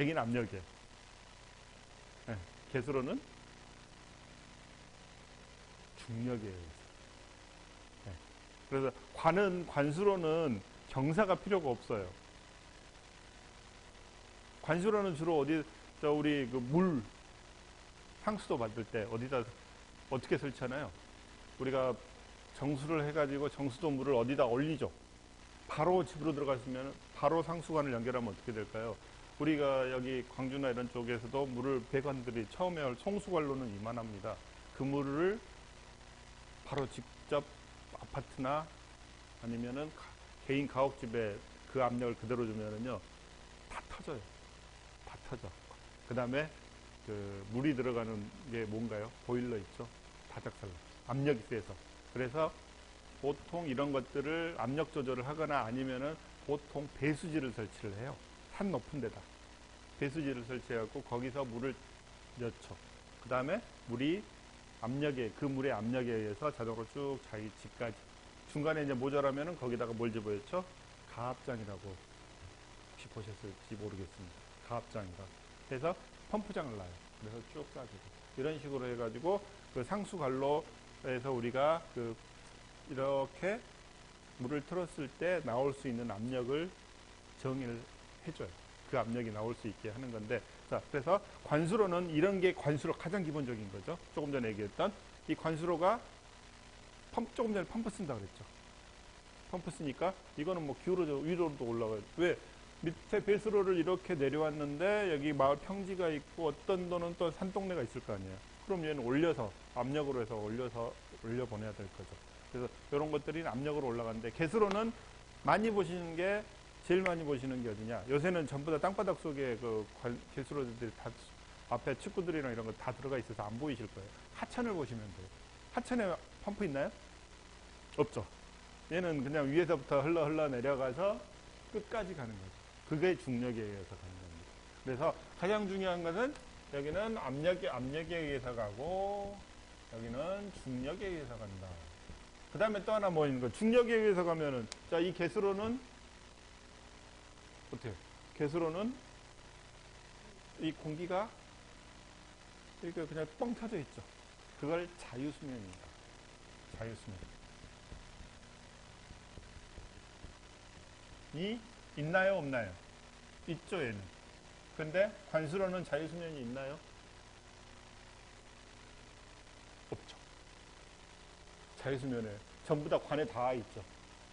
여기는 압력이에요. 네. 개수로는 중력이에요. 네. 그래서 관수로는 경사가 필요가 없어요. 관수로는 주로 우리 그 물, 상수도 받을 때 어디다, 어떻게 설치하나요? 우리가 정수를 해가지고 정수도 물을 어디다 올리죠. 바로 집으로 들어갔으면 바로 상수관을 연결하면 어떻게 될까요? 우리가 여기 광주나 이런 쪽에서도 물을 배관들이 처음에 송수관로는 이만합니다. 그 물을 바로 직접 아파트나 아니면은 개인 가옥집에 그 압력을 그대로 주면은요, 다 터져요. 다 터져. 그 다음에 그 물이 들어가는 게 뭔가요? 보일러 있죠? 다작살나. 압력이 세서. 그래서 보통 이런 것들을 압력 조절을 하거나 아니면은 보통 배수지를 설치를 해요. 산 높은 데다. 배수지를 설치해갖고 거기서 물을 넣죠. 그 다음에 물이 그 물의 압력에 의해서 자동으로 쭉 자기 집까지. 중간에 이제 모자라면은 거기다가 뭘 집어였죠? 가압장이라고 혹시 보셨을지 모르겠습니다. 가압장이라. 그래서 펌프장을 놔요. 그래서 쭉 쏴주고. 이런 식으로 해가지고 그 상수관로에서 우리가 이렇게 물을 틀었을 때 나올 수 있는 압력을 정의를 해줘요. 그 압력이 나올 수 있게 하는 건데, 자, 그래서 관수로는 이런 게 관수로 가장 기본적인 거죠. 조금 전에 얘기했던 이 관수로가 조금 전에 펌프 쓴다 그랬죠. 펌프 쓰니까 이거는 뭐 기울어져 위로도 올라가요. 왜? 밑에 배수로를 이렇게 내려왔는데 여기 마을 평지가 있고 어떤 데는 또 산동네가 있을 거 아니에요. 그럼 얘는 올려서 압력으로 해서 올려보내야 될 거죠. 그래서 이런 것들이 압력으로 올라가는데, 개수로는 제일 많이 보시는 게 어디냐. 요새는 전부 다 땅바닥 속에 개수로들이 다 앞에 축구들이랑 이런 거 다 들어가 있어서 안 보이실 거예요. 하천을 보시면 돼요. 하천에 펌프 있나요? 없죠. 얘는 그냥 위에서부터 흘러 내려가서 끝까지 가는 거죠. 그게 중력에 의해서 가는 겁니다. 그래서 가장 중요한 것은 여기는 압력에 의해서 가고 여기는 중력에 의해서 간다. 그 다음에 또 하나 뭐 있는 거. 중력에 의해서 가면은, 자, 이 개수로는 어때요? 개수로는 이 공기가 이렇게 그냥 뻥 터져 있죠. 그걸 자유수면입니다. 자유수면. 이 있나요, 없나요? 있죠, 얘는. 근데 관수로는 자유수면이 있나요? 없죠. 자유수면에 전부 다 관에 닿아 있죠.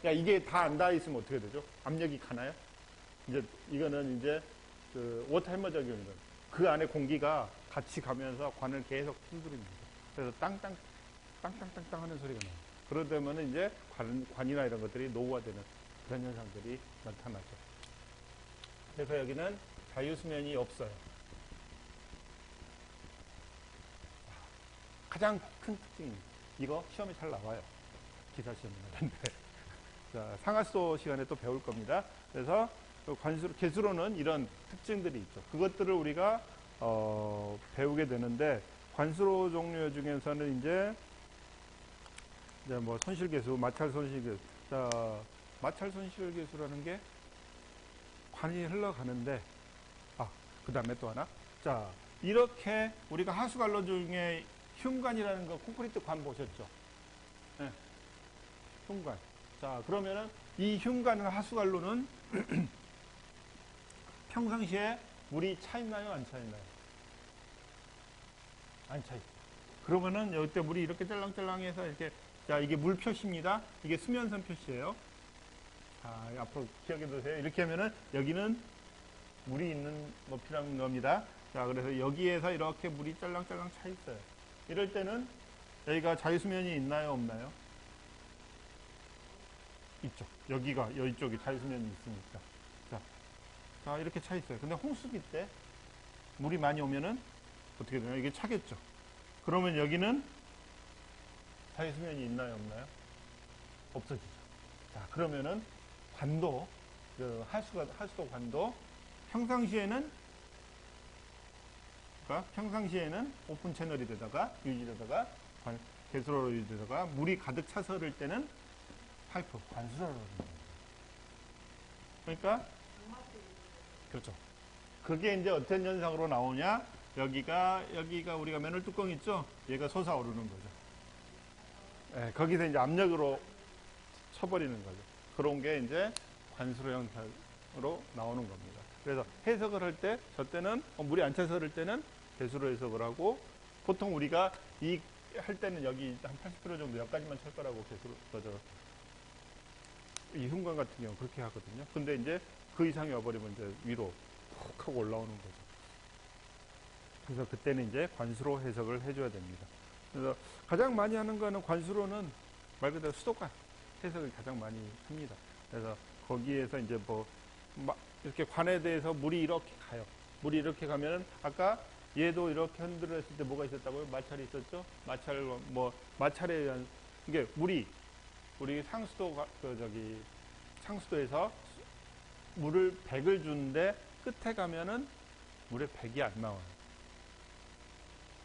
야, 이게 다 안 닿아 있으면 어떻게 되죠? 압력이 가나요? 이제 이거는 이제 그 워터 해머 적용이거든요. 그 안에 공기가 같이 가면서 관을 계속 흔들립니다. 그래서 땅땅 하는 소리가 나요. 그러다면 이제 관이나 이런 것들이 노후화되는 그런 현상들이 나타나죠. 그래서 여기는 자유수면이 없어요. 가장 큰 특징입니다. 이거 시험에 잘 나와요. 기사 시험에 나는데. 자, 상하수도 시간에 또 배울 겁니다. 그래서 개수로는 이런 특징들이 있죠. 그것들을 우리가 배우게 되는데, 관수로 종류 중에서는 이제 뭐 손실계수, 마찰 손실계수. 자, 마찰 손실계수라는 게 관이 흘러가는데, 그 다음에 또 하나. 자, 이렇게 우리가 하수관로 중에 흉관이라는 거, 콘크리트 관 보셨죠? 네. 흉관. 자, 그러면은 이 흉관은 하수관로는 평상시에 물이 차 있나요? 안 차 있나요? 안 차 있어요. 그러면은 여기 때 물이 이렇게 짤랑짤랑해서 이렇게, 자, 이게 물 표시입니다. 이게 수면선 표시예요. 자, 앞으로 기억해 두세요. 이렇게 하면은 여기는 물이 있는 높이라는 겁니다. 자, 그래서 여기에서 이렇게 물이 짤랑짤랑 차 있어요. 이럴 때는 여기가 자유수면이 있나요? 없나요? 있죠. 여기쪽이 자유수면이 있으니까. 자, 이렇게 차 있어요. 근데 홍수기 때 물이 많이 오면은 어떻게 되나요? 이게 차겠죠. 그러면 여기는 자유수면이 있나요? 없나요? 없어지죠. 자, 그러면은 관도, 하수도 관도, 평상시에는 오픈 채널이 되다가, 유지되다가, 개수로로 유지되다가, 물이 가득 차서 흐를 때는 파이프, 관수로로. 그러니까, 그렇죠. 그게 이제 어떤 현상으로 나오냐? 여기가 우리가 맨홀 뚜껑 있죠? 얘가 솟아오르는 거죠. 예, 거기서 이제 압력으로 쳐버리는 거죠. 그런 게 이제 관수로 형태로 나오는 겁니다. 그래서 해석을 할 때, 저 때는 물이 안 차서 흐를 때는 배수로 해석을 하고, 보통 우리가 이 할 때는 여기 한 80% 정도 여기까지만 찰 거라고 배수로, 이 흉관 같은 경우 그렇게 하거든요. 근데 이제 그 이상이 와버리면 이제 위로 푹 하고 올라오는 거죠. 그래서 그때는 이제 관수로 해석을 해줘야 됩니다. 그래서 가장 많이 하는 거는 관수로는 말 그대로 수도관 해석을 가장 많이 합니다. 그래서 거기에서 이제 이렇게 관에 대해서 물이 이렇게 가요. 물이 이렇게 가면은 아까 얘도 이렇게 흔들었을 때 뭐가 있었다고요? 마찰이 있었죠? 마찰에 의한 이게 우리 상수도에서 물을 100을 주는데 끝에 가면은 물에 100이 안 나와요.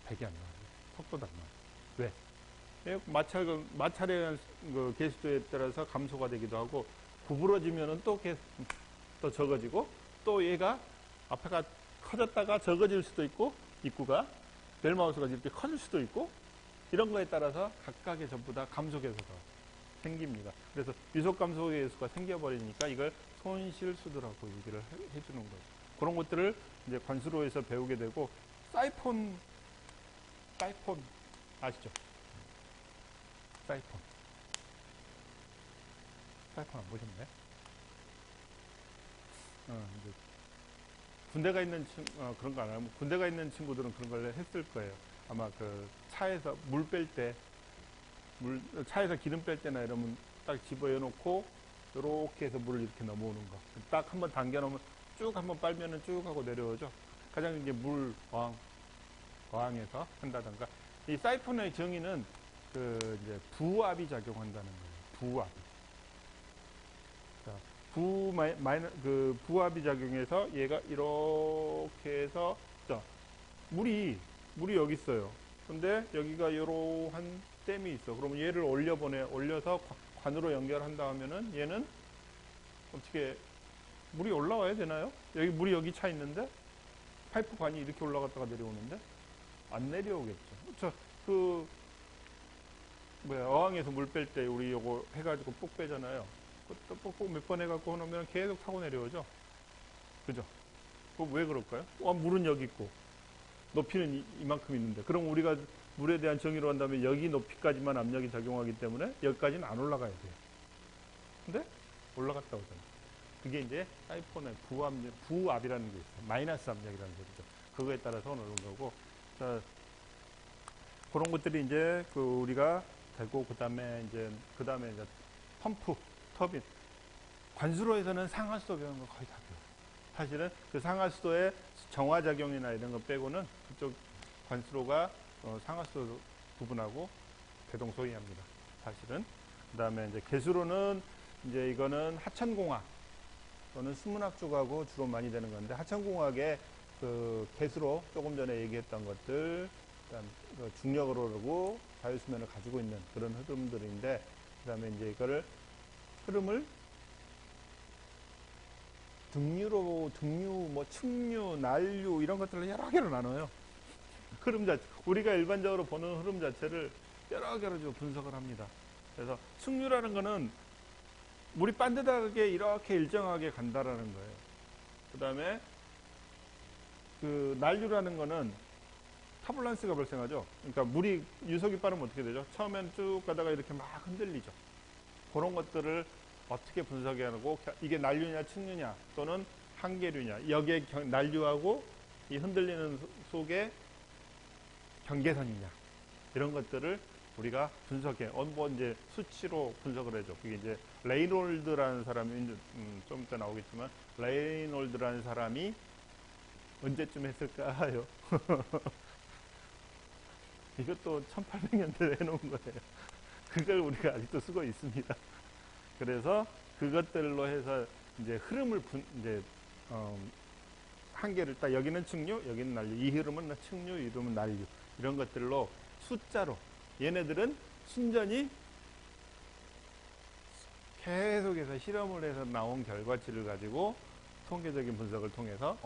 100이 안 나와요. 속도도 안 나와요. 왜? 마찰에 의한 계수도에 따라서 감소가 되기도 하고, 구부러지면은 또 적어지고, 또 얘가 앞에가 커졌다가 적어질 수도 있고, 입구가 벨마우스가 이렇게 커질 수도 있고, 이런 거에 따라서 각각의 전부 다 감소 계수가 생깁니다. 그래서 유속 감소 계수가 생겨버리니까 이걸 손실수도라고 얘기를 해주는 거죠. 그런 것들을 이제 관수로에서 배우게 되고, 사이폰 아시죠? 사이폰 안 보셨나요? 이제 군대가 있는 그런 거 안 하고, 군대가 있는 친구들은 그런 걸 했을 거예요. 아마 그 차에서 물 뺄 때, 차에서 기름 뺄 때나 이러면 딱 집어여 놓고 이렇게 해서 물을 이렇게 넘어오는 거. 딱 한번 당겨 놓으면 쭉 한번 빨면은 쭉 하고 내려오죠. 가장 이제 물 어항에서 한다던가. 이 사이폰의 정의는 이제 부압이 작용한다는 거예요. 부압이 작용해서 얘가 이렇게 해서, 물이 여기 있어요. 근데 여기가 이러한 댐이 있어. 그러면 얘를 올려서 관으로 연결한다 하면은 얘는 어떻게 물이 올라와야 되나요? 물이 여기 차 있는데 파이프 관이 이렇게 올라갔다가 내려오는데 안 내려오겠죠. 어항에서 물 뺄 때 우리 요거 해가지고 뽁 빼잖아요. 또 뽁뽁 몇 번 해갖고 놓으면 계속 타고 내려오죠. 그죠? 왜 그럴까요? 물은 여기 있고 높이는 이만큼 있는데, 그럼 우리가 물에 대한 정의로 한다면 여기 높이까지만 압력이 작용하기 때문에 여기까지는 안 올라가야 돼요. 근데 올라갔다 오잖아요. 그게 이제 사이폰의 부압이라는 게 있어요. 마이너스 압력이라는 소리죠. 그거에 따라서 오는 거고, 그런 것들이 이제 우리가 되고, 그 다음에 이제 펌프, 터빈. 관수로에서는 상하수도 배우는 거 거의 다 배워요. 사실은 그 상하수도의 정화작용이나 이런 거 빼고는 그쪽 관수로가 상하수도 부분하고 대동소이합니다. 사실은. 그 다음에 이제 개수로는 이제 이거는 하천공학 또는 수문학 쪽하고 주로 많이 되는 건데, 하천공학의 개수로 조금 전에 얘기했던 것들, 그다음 중력으로 오르고 자유수면을 가지고 있는 그런 흐름들인데, 그 다음에 이제 이거를 흐름을 등류, 측류, 난류 이런 것들을 여러 개로 나눠요. 흐름 자체, 우리가 일반적으로 보는 흐름 자체를 여러 개로 분석을 합니다. 그래서 측류라는 거는 물이 반듯하게 이렇게 일정하게 간다라는 거예요. 그 다음에 난류라는 거는 터뷸런스가 발생하죠. 그러니까 물이 유속이 빠르면 어떻게 되죠? 처음엔 쭉 가다가 이렇게 막 흔들리죠. 그런 것들을 어떻게 분석하고, 이게 난류냐 측류냐 또는 한계류냐, 여기에 난류하고 이 흔들리는 속에 경계선이냐, 이런 것들을 우리가 분석해. 이제 수치로 분석을 해줘. 그게 이제 레이놀드라는 사람이 좀 이따 나오겠지만, 레이놀드라는 사람이 언제쯤 했을까요? 이것도 1800년대에 해놓은 거예요. 그걸 우리가 아직도 쓰고 있습니다. 그래서 그것들로 해서 이제 흐름을 한계를 딱, 여기는 측류, 여기는 난류, 이 흐름은 측류, 이 흐름은 난류, 이런 것들로 숫자로, 얘네들은 순전히 계속해서 실험을 해서 나온 결과치를 가지고 통계적인 분석을 통해서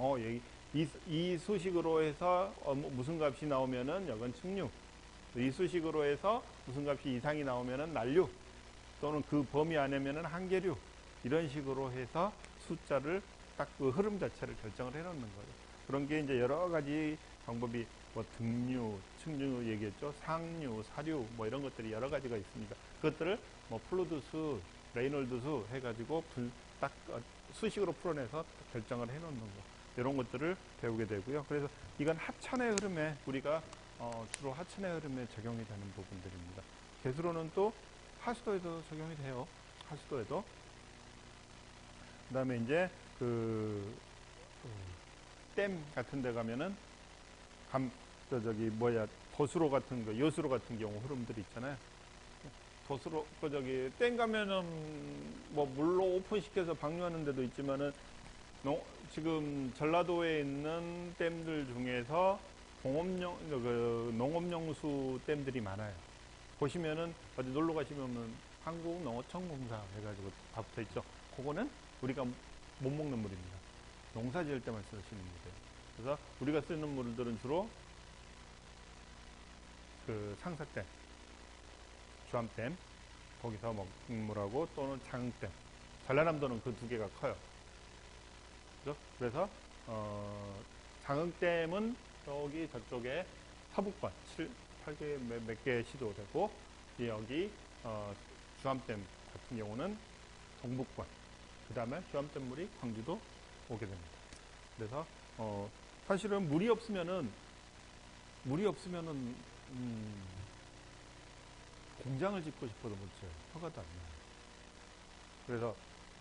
이 수식으로 해서 무슨 값이 나오면은 여건 측류, 이 수식으로 해서 무슨 값이 이상이 나오면은 난류, 또는 그 범위 안에면은 한계류, 이런 식으로 해서 숫자를 딱 그 흐름 자체를 결정을 해 놓는 거예요. 그런 게 이제 여러 가지 방법이 뭐 등류, 측류 얘기했죠. 상류, 사류 뭐 이런 것들이 여러 가지가 있습니다. 그것들을 뭐 플루드 수, 레이놀드 수 해가지고 딱 수식으로 풀어내서 결정을 해 놓는 거. 이런 것들을 배우게 되고요. 그래서 이건 하천의 흐름에 우리가 주로 하천의 흐름에 적용이 되는 부분들입니다. 개수로는 또 하수도에도 적용이 돼요. 하수도에도. 그 다음에 이제 댐 같은 데 가면은 도수로 같은 거, 여수로 같은 경우 흐름들이 있잖아요. 도수로, 댐 가면은 뭐 물로 오픈시켜서 방류하는 데도 있지만은 지금 전라도에 있는 댐들 중에서 농업용수 댐들이 많아요. 보시면은 어디 놀러 가시면은 한국농어청공사 해가지고 다 붙어 있죠. 그거는 우리가 못 먹는 물입니다. 농사 지을 때만 쓰시는 물이에요. 그래서 우리가 쓰는 물들은 주로 그 상사댐, 주암댐, 거기서 먹는 물하고 또는 장흥댐. 전라남도는 그 두 개가 커요. 그죠? 그래서 장흥댐은 여기 저쪽에 서북권 8개 몇 개 시도되고, 여기 주암댐 같은 경우는 동북권, 그 다음에 주암댐 물이 광주도 오게 됩니다. 그래서 사실은 물이 없으면은 공장을 짓고 싶어도 못 지어요. 허가도 안 나요. 그래서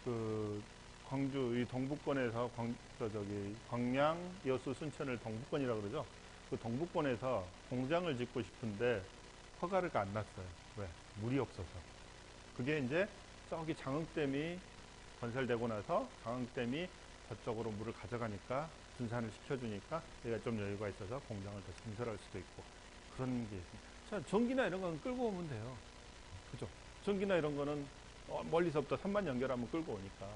그 광주 이 동북권에서 광양, 여수, 순천을 동북권이라고 그러죠. 그 동북권에서 공장을 짓고 싶은데 허가가 안 났어요. 왜? 물이 없어서. 그게 이제 저기 장흥댐이 건설되고 나서 장흥댐이 저쪽으로 물을 가져가니까 분산을 시켜주니까 얘가 좀 여유가 있어서 공장을 더 증설할 수도 있고 그런 게 있습니다. 자, 전기나 이런 건 끌고 오면 돼요. 그죠? 전기나 이런 거는 멀리서부터 선만 연결하면 끌고 오니까.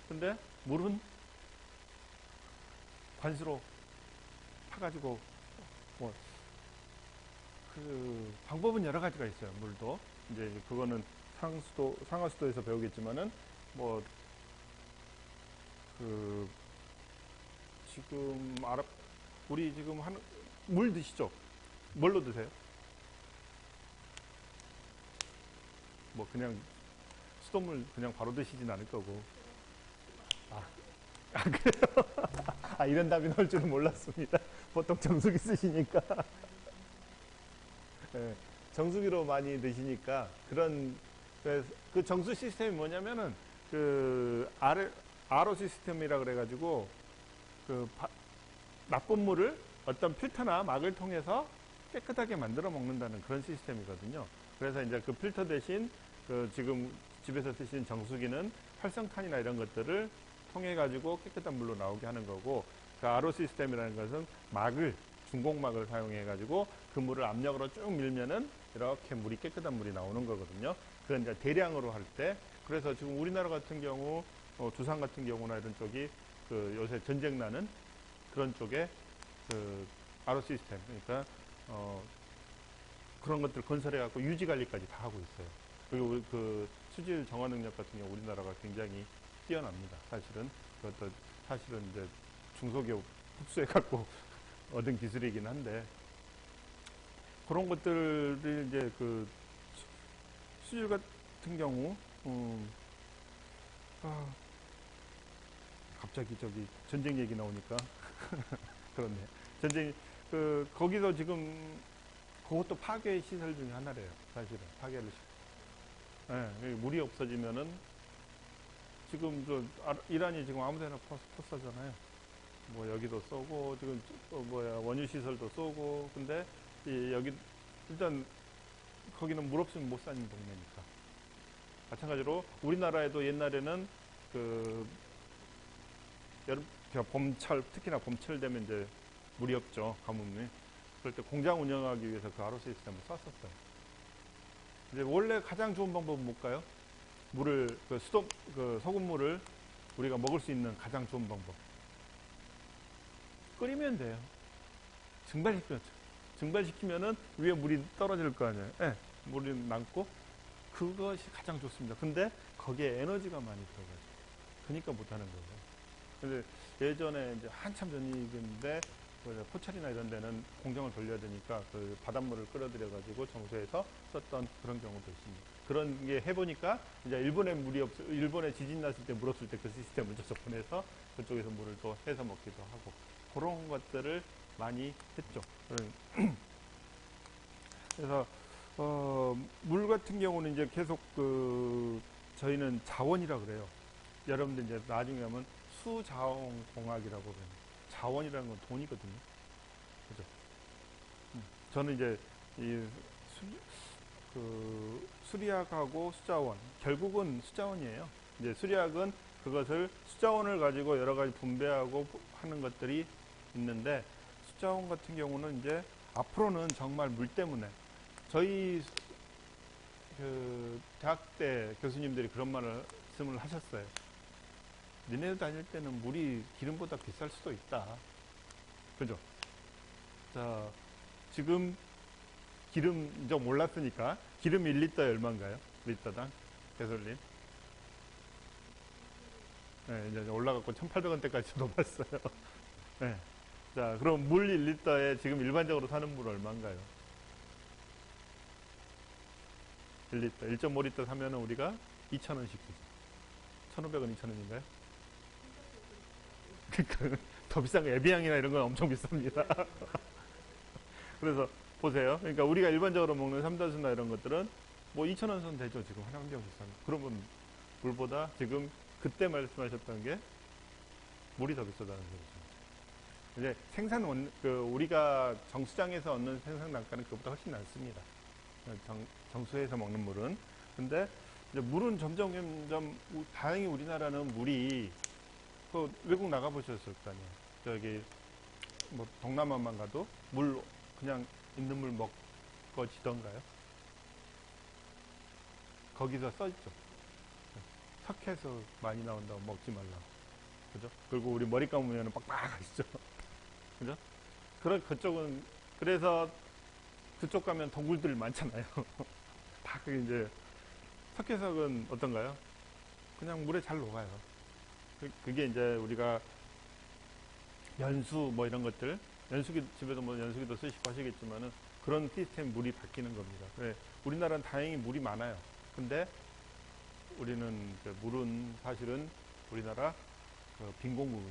근데 물은 관수로 파가지고 그 방법은 여러 가지가 있어요. 물도 이제 그거는 상하수도에서 배우겠지만은 지금 우리 지금 물 드시죠? 뭘로 드세요? 뭐 그냥 수돗물 그냥 바로 드시진 않을 거고. 그래요? 이런 답이 나올 줄은 몰랐습니다. 보통 정수기 쓰시니까. 네, 정수기로 많이 드시니까 그 정수 시스템이 뭐냐면은 RO 시스템이라 그래가지고 나쁜 물을 어떤 필터나 막을 통해서 깨끗하게 만들어 먹는다는 그런 시스템이거든요. 그래서 이제 그 필터 대신 지금 집에서 쓰시는 정수기는 활성탄이나 이런 것들을 통해 가지고 깨끗한 물로 나오게 하는 거고, 그 RO 시스템이라는 것은 중공막을 사용해 가지고 그 물을 압력으로 쭉 밀면은 이렇게 깨끗한 물이 나오는 거거든요. 그건 이제 대량으로 할 때. 그래서 지금 우리나라 같은 경우 두산 같은 경우나 이런 쪽이 요새 전쟁 나는 그런 쪽에 RO 시스템, 그러니까 그런 것들 건설해 갖고 유지 관리까지 다 하고 있어요. 그리고 수질 정화 능력 같은 경우 우리나라가 굉장히 뛰어납니다. 그것도 사실은 이제 중소기업 흡수해 갖고 얻은 기술이긴 한데, 그런 것들을 이제 수질 같은 경우 갑자기 전쟁 얘기 나오니까 그렇네. 거기서 지금 그것도 파괴 시설 중에 하나래요. 사실은 파괴를 물이 없어지면은 지금 이란이 지금 아무데나 포스하잖아요. 뭐 여기도 쏘고 지금 원유 시설도 쏘고. 근데 여기 일단 거기는 물 없으면 못 사는 동네니까. 마찬가지로 우리나라에도 옛날에는 봄철, 특히나 봄철 되면 이제 물이 없죠, 가뭄이. 그럴 때 공장 운영하기 위해서 그 RO 시스템을 썼었어요. 이제 원래 가장 좋은 방법은 뭘까요? 소금물을 우리가 먹을 수 있는 가장 좋은 방법. 끓이면 돼요. 증발시키면은 위에 물이 떨어질 거 아니에요. 예, 물이 남고 그것이 가장 좋습니다. 근데 거기에 에너지가 많이 들어가죠. 그러니까 못하는 거예요. 근데 예전에 이제 한참 전이근데 포철이나 이런 데는 공정을 돌려야 되니까 그 바닷물을 끌어들여가지고 정수해서 썼던 그런 경우도 있습니다. 그런 게 해보니까 이제 일본에 지진 났을 때 물 없을 때 그 시스템을 저쪽 보내서 그쪽에서 물을 또 해서 먹기도 하고 그런 것들을 많이 했죠. 그래서 물 같은 경우는 이제 계속 저희는 자원이라 그래요. 여러분들 이제 나중에 하면 수자원공학이라고 그래요. 자원이라는 건 돈이거든요. 그죠? 저는 이제 수리학하고 수자원, 결국은 수자원이에요. 이제 수리학은 그것을 수자원을 가지고 여러 가지 분배하고 하는 것들이 있는데 수자원 같은 경우는 이제 앞으로는 정말 물 때문에 저희 대학 때 교수님들이 그런 말씀을 하셨어요. 니네들 다닐 때는 물이 기름보다 비쌀 수도 있다. 그죠? 자, 지금 기름 좀 올랐으니까 기름 1리터에 얼마인가요? 리터당? 개솔린? 네, 이제 올라갔고 1,800원대까지 넘었어요. 네. 자, 그럼 물 1리터에 지금 일반적으로 사는 물 얼마인가요? 1리터, 1.5리터 사면 우리가 2,000원씩 주죠. 1,500원, 2,000원인가요? 그러니까 더 비싼 거 에비앙이나 이런 건 엄청 비쌉니다. 그래서 보세요. 그러니까 우리가 일반적으로 먹는 삼다수나 이런 것들은 뭐 2,000원 선 되죠. 지금 한 병 비싸면. 그러면 물보다 지금 그때 말씀하셨던 게 물이 더 비싸다는 소리죠. 이제 우리가 정수장에서 얻는 생산 단가는 그것보다 훨씬 낮습니다. 정수해서 먹는 물은. 근데 이제 물은 점점 다행히 우리나라는 물이 외국 나가보셨을 거 아니에요. 저기 뭐 동남아만 가도 물 그냥 있는 물 먹어지던가요? 거기서 써있죠. 석회에서 많이 나온다고 먹지 말라고. 그죠? 그리고 우리 머리 감으면 빡빡하시죠? 그죠? 그쪽은, 그래서 그쪽 가면 동굴들 많잖아요. 다 그게 이제, 석회석은 어떤가요? 그냥 물에 잘 녹아요. 그게 이제 우리가 연수 뭐 이런 것들, 연수기, 집에도 뭐 연수기도 쓰시고 하시겠지만은 그런 시스템 물이 바뀌는 겁니다. 그래, 우리나라는 다행히 물이 많아요. 근데 우리는 물은 사실은 우리나라 빈공급이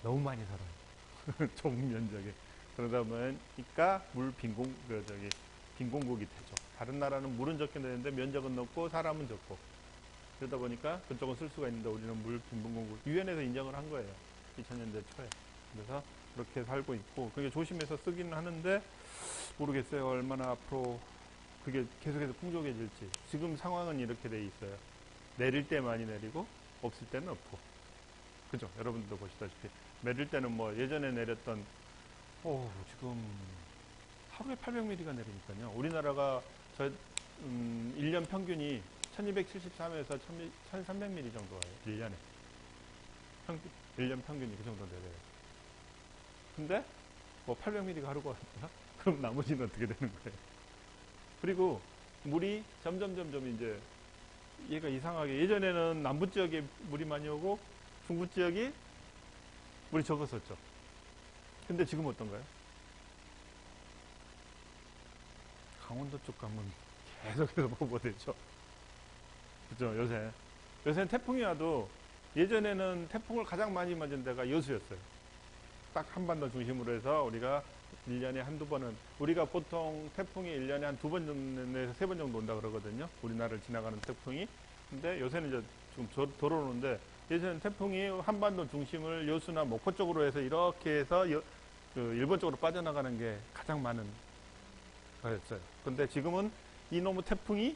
너무 많이 살아요. 좁은 면적에. 그러다 보니까 빈공국이 되죠. 다른 나라는 물은 적게 되는데 면적은 넓고 사람은 적고. 그러다 보니까 그쪽은 쓸 수가 있는데 우리는 물 빈공국. 유엔에서 인정을 한 거예요. 2000년대 초에. 그래서 그렇게 살고 있고, 그게 조심해서 쓰기는 하는데, 모르겠어요. 얼마나 앞으로 그게 계속해서 풍족해질지. 지금 상황은 이렇게 돼 있어요. 내릴 때 많이 내리고, 없을 때는 없고. 그죠? 여러분들도 보시다시피. 내릴 때는 뭐 예전에 내렸던, 지금 하루에 800mm가 내리니까요. 우리나라가 1년 평균이 1273에서 1300mm 정도 와요. 1년에. 1년 평균이 그 정도 내려요. 근데, 800mm가 하루가 왔다? 그럼 나머지는 어떻게 되는 거예요? 그리고 물이 점점 이제, 얘가 이상하게, 예전에는 남부 지역에 물이 많이 오고, 중부 지역이 물이 적었었죠. 근데 지금 어떤가요? 강원도 쪽 가면 계속해서 보고되죠. 그죠, 요새는 태풍이 와도 예전에는 태풍을 가장 많이 맞은 데가 여수였어요. 딱 한반도 중심으로 해서 우리가 1년에 한두 번은, 우리가 보통 태풍이 1년에 한 2번 정도에서 3번 정도 온다 그러거든요. 우리나라를 지나가는 태풍이. 근데 요새는 이제 좀 돌아오는데, 예전에는 태풍이 한반도 중심을 여수나 목포 쪽으로 해서 이렇게 해서 일본 쪽으로 빠져나가는 게 가장 많은 거였어요. 근데 지금은 이놈의 태풍이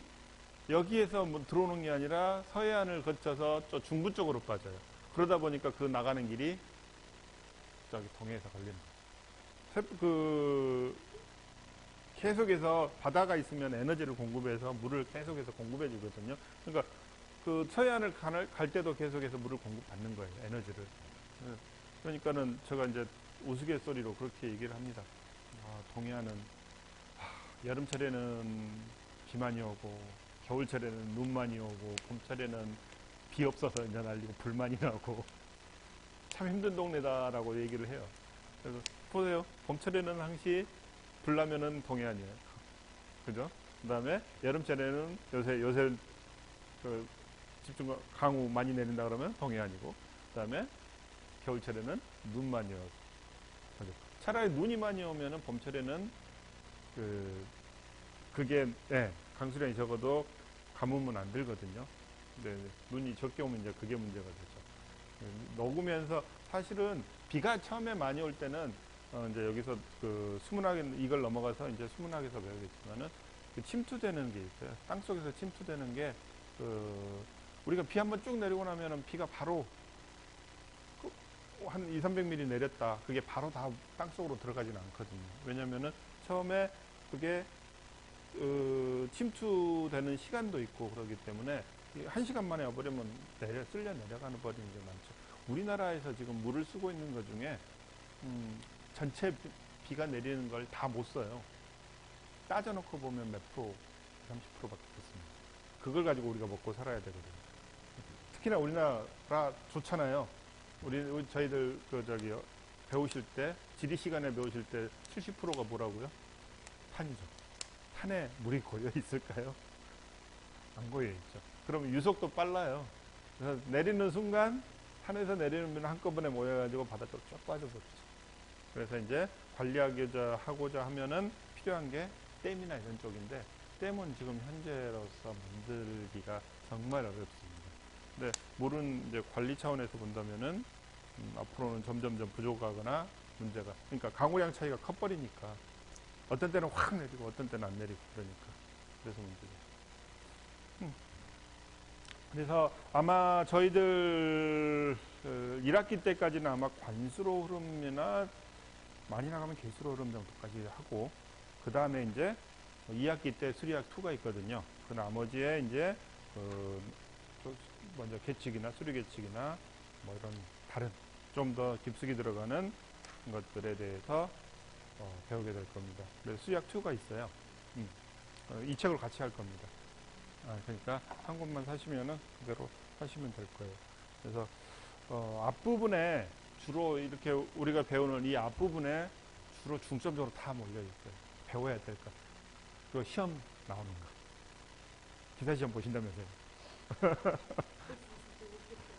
여기에서 뭐 들어오는 게 아니라 서해안을 거쳐서 저 중부 쪽으로 빠져요. 그러다 보니까 그 나가는 길이 저기 동해에서 걸리는 거예요. 계속해서 바다가 있으면 에너지를 공급해서 물을 계속해서 공급해 주거든요. 그러니까 그 서해안을 갈 때도 계속해서 물을 공급받는 거예요. 에너지를. 예. 그러니까는 제가 이제 우스갯소리로 그렇게 얘기를 합니다. 동해안은 여름철에는 비 많이 오고 겨울철에는 눈 많이 오고 봄철에는 비 없어서 이제 날리고 불 많이 나고 참 힘든 동네다라고 얘기를 해요. 그래서 보세요. 봄철에는 항시 불 나면은 동해안이에요. 그죠? 그 다음에 여름철에는 요새 그 집중 강우 많이 내린다 그러면 동해안이고, 그 다음에 겨울철에는 눈 많이 오고. 그죠? 차라리 눈이 많이 오면은 봄철에는 그게 강수량이 적어도 가뭄은 안 들거든요. 근데 눈이 적게 오면 이제 그게 문제가 되죠. 녹으면서 사실은 비가 처음에 많이 올 때는 이제 여기서 그 수문학에 이걸 넘어가서 이제 수문학에서 배우겠지만은 그 침투되는 게 있어요. 땅 속에서 침투되는 게 우리가 비 한번 쭉 내리고 나면은 비가 바로 한 200~300mm 내렸다. 그게 바로 다 땅 속으로 들어가지는 않거든요. 왜냐면은 처음에 그게 침투되는 시간도 있고 그러기 때문에 1시간 만에 와버리면 쓸려 내려가는 버리는 게 많죠. 우리나라에서 지금 물을 쓰고 있는 것 중에 전체 비가 내리는 걸 다 못 써요. 따져놓고 보면 몇 프로, 30%밖에 없습니다. 그걸 가지고 우리가 먹고 살아야 되거든요. 특히나 우리나라 좋잖아요. 저희들 배우실 때, 지리 시간에 배우실 때 70%가 뭐라고요? 탄이죠. 탄에 물이 고여 있을까요? 안 고여 있죠. 그러면 유속도 빨라요. 그래서 내리는 순간 산에서 내리는 물은 한꺼번에 모여가지고 바닷속으로 쭉 빠져버리죠. 그래서 이제 관리하고자 하면은 필요한 게 댐이나 이런 쪽인데, 댐은 지금 현재로서 만들기가 정말 어렵습니다. 근데 물은 이제 관리 차원에서 본다면은 앞으로는 점점점 부족하거나 문제가, 그러니까 강우량 차이가 커버리니까 어떤 때는 확 내리고 어떤 때는 안 내리고 그러니까 그래서 문제죠. 그래서 아마 저희들 1학기 때까지는 아마 관수로 흐름이나 많이 나가면 개수로 흐름 정도까지 하고, 그 다음에 이제 2학기 때 수리학 2가 있거든요. 그 나머지에 이제 먼저 계측이나 수리 계측이나 뭐 이런 다른 좀 더 깊숙이 들어가는 것들에 대해서 배우게 될 겁니다. 그래서 수리학 2가 있어요. 이 책을 같이 할 겁니다. 그러니까 한 권만 사시면은 그대로 하시면 될 거예요. 그래서 앞부분에 주로 이렇게 우리가 배우는 이 앞부분에 주로 중점적으로 다 몰려 있어요. 배워야 될 것. 그리고 시험 나오는 거. 기사시험 보신다면서요.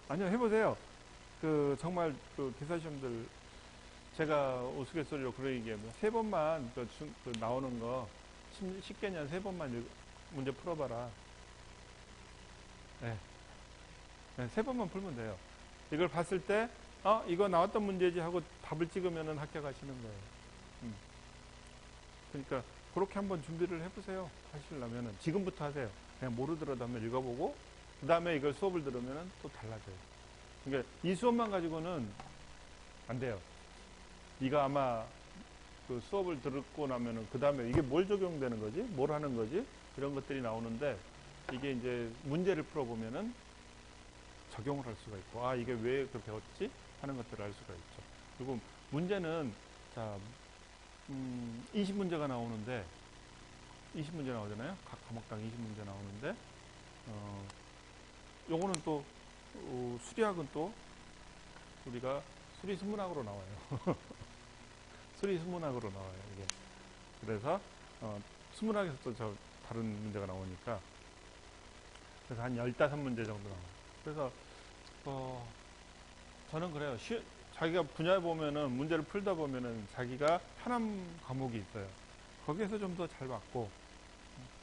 아니요, 해보세요. 정말 기사시험들 제가 우스갯소리로 그런 얘기하면 3번만 나오는 거 10개년 3번만 문제 풀어봐라. 네. 3번만 풀면 돼요. 이걸 봤을 때 이거 나왔던 문제지 하고 답을 찍으면 합격하시는 거예요. 그러니까 그렇게 한번 준비를 해보세요. 하시려면은 지금부터 하세요. 그냥 모르더라도 한번 읽어보고 그 다음에 이걸 수업을 들으면 또 달라져요. 그러니까 이 수업만 가지고는 안 돼요. 이거 아마 그 수업을 듣고 나면은 그 다음에 이게 뭘 적용되는 거지? 뭘 하는 거지? 이런 것들이 나오는데, 이게 이제 문제를 풀어보면은 적용을 할 수가 있고, 이게 왜 그렇게 배웠지? 하는 것들을 알 수가 있죠. 그리고 문제는, 20문제가 나오는데, 20문제 나오잖아요? 각 과목당 20문제 나오는데, 요거는 또, 수리학은 또, 우리가 수리수문학으로 나와요. 수리수문학으로 나와요, 이게. 그래서, 수문학에서 또 다른 문제가 나오니까, 그래서 한 15문제 정도 나와요. 그래서, 저는 그래요. 자기가 분야에 보면은, 문제를 풀다 보면은, 자기가 편한 과목이 있어요. 거기에서 좀 더 잘 맞고,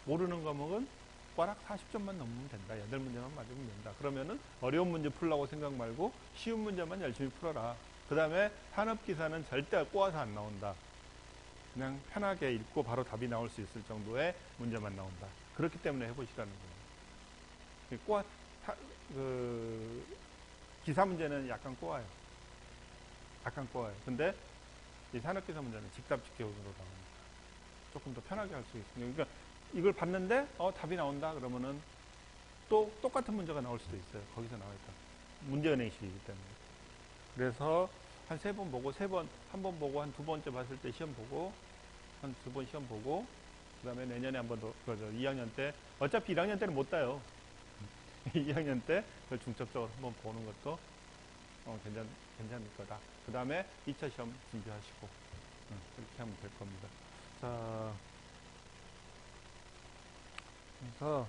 모르는 과목은 꽈락 40점만 넘으면 된다. 8문제만 맞으면 된다. 그러면은 어려운 문제 풀라고 생각 말고 쉬운 문제만 열심히 풀어라. 그 다음에 산업기사는 절대 꼬아서 안 나온다. 그냥 편하게 읽고 바로 답이 나올 수 있을 정도의 문제만 나온다. 그렇기 때문에 해보시라는 거예요. 기사 문제는 약간 꼬아요. 약간 꼬아요. 근데 이 산업기사 문제는 직답직경으로 나옵니다. 조금 더 편하게 할 수 있습니다. 그러니까 이걸 봤는데 답이 나온다 그러면은 또 똑같은 문제가 나올 수도 있어요. 거기서 나와 있다. 문제은행식이기 때문에. 그래서 한 세 번 보고 한 번 보고 한 두 번째 봤을 때 시험 보고 한 두 번 시험 보고 그다음에 내년에 한 번 더 그거죠. 2학년 때 어차피 1학년 때는 못 따요. 2학년 때 그걸 중점적으로 한번 보는 것도 괜찮을 거다. 그 다음에 2차 시험 준비하시고 그렇게 하면 될 겁니다. 자, 그래서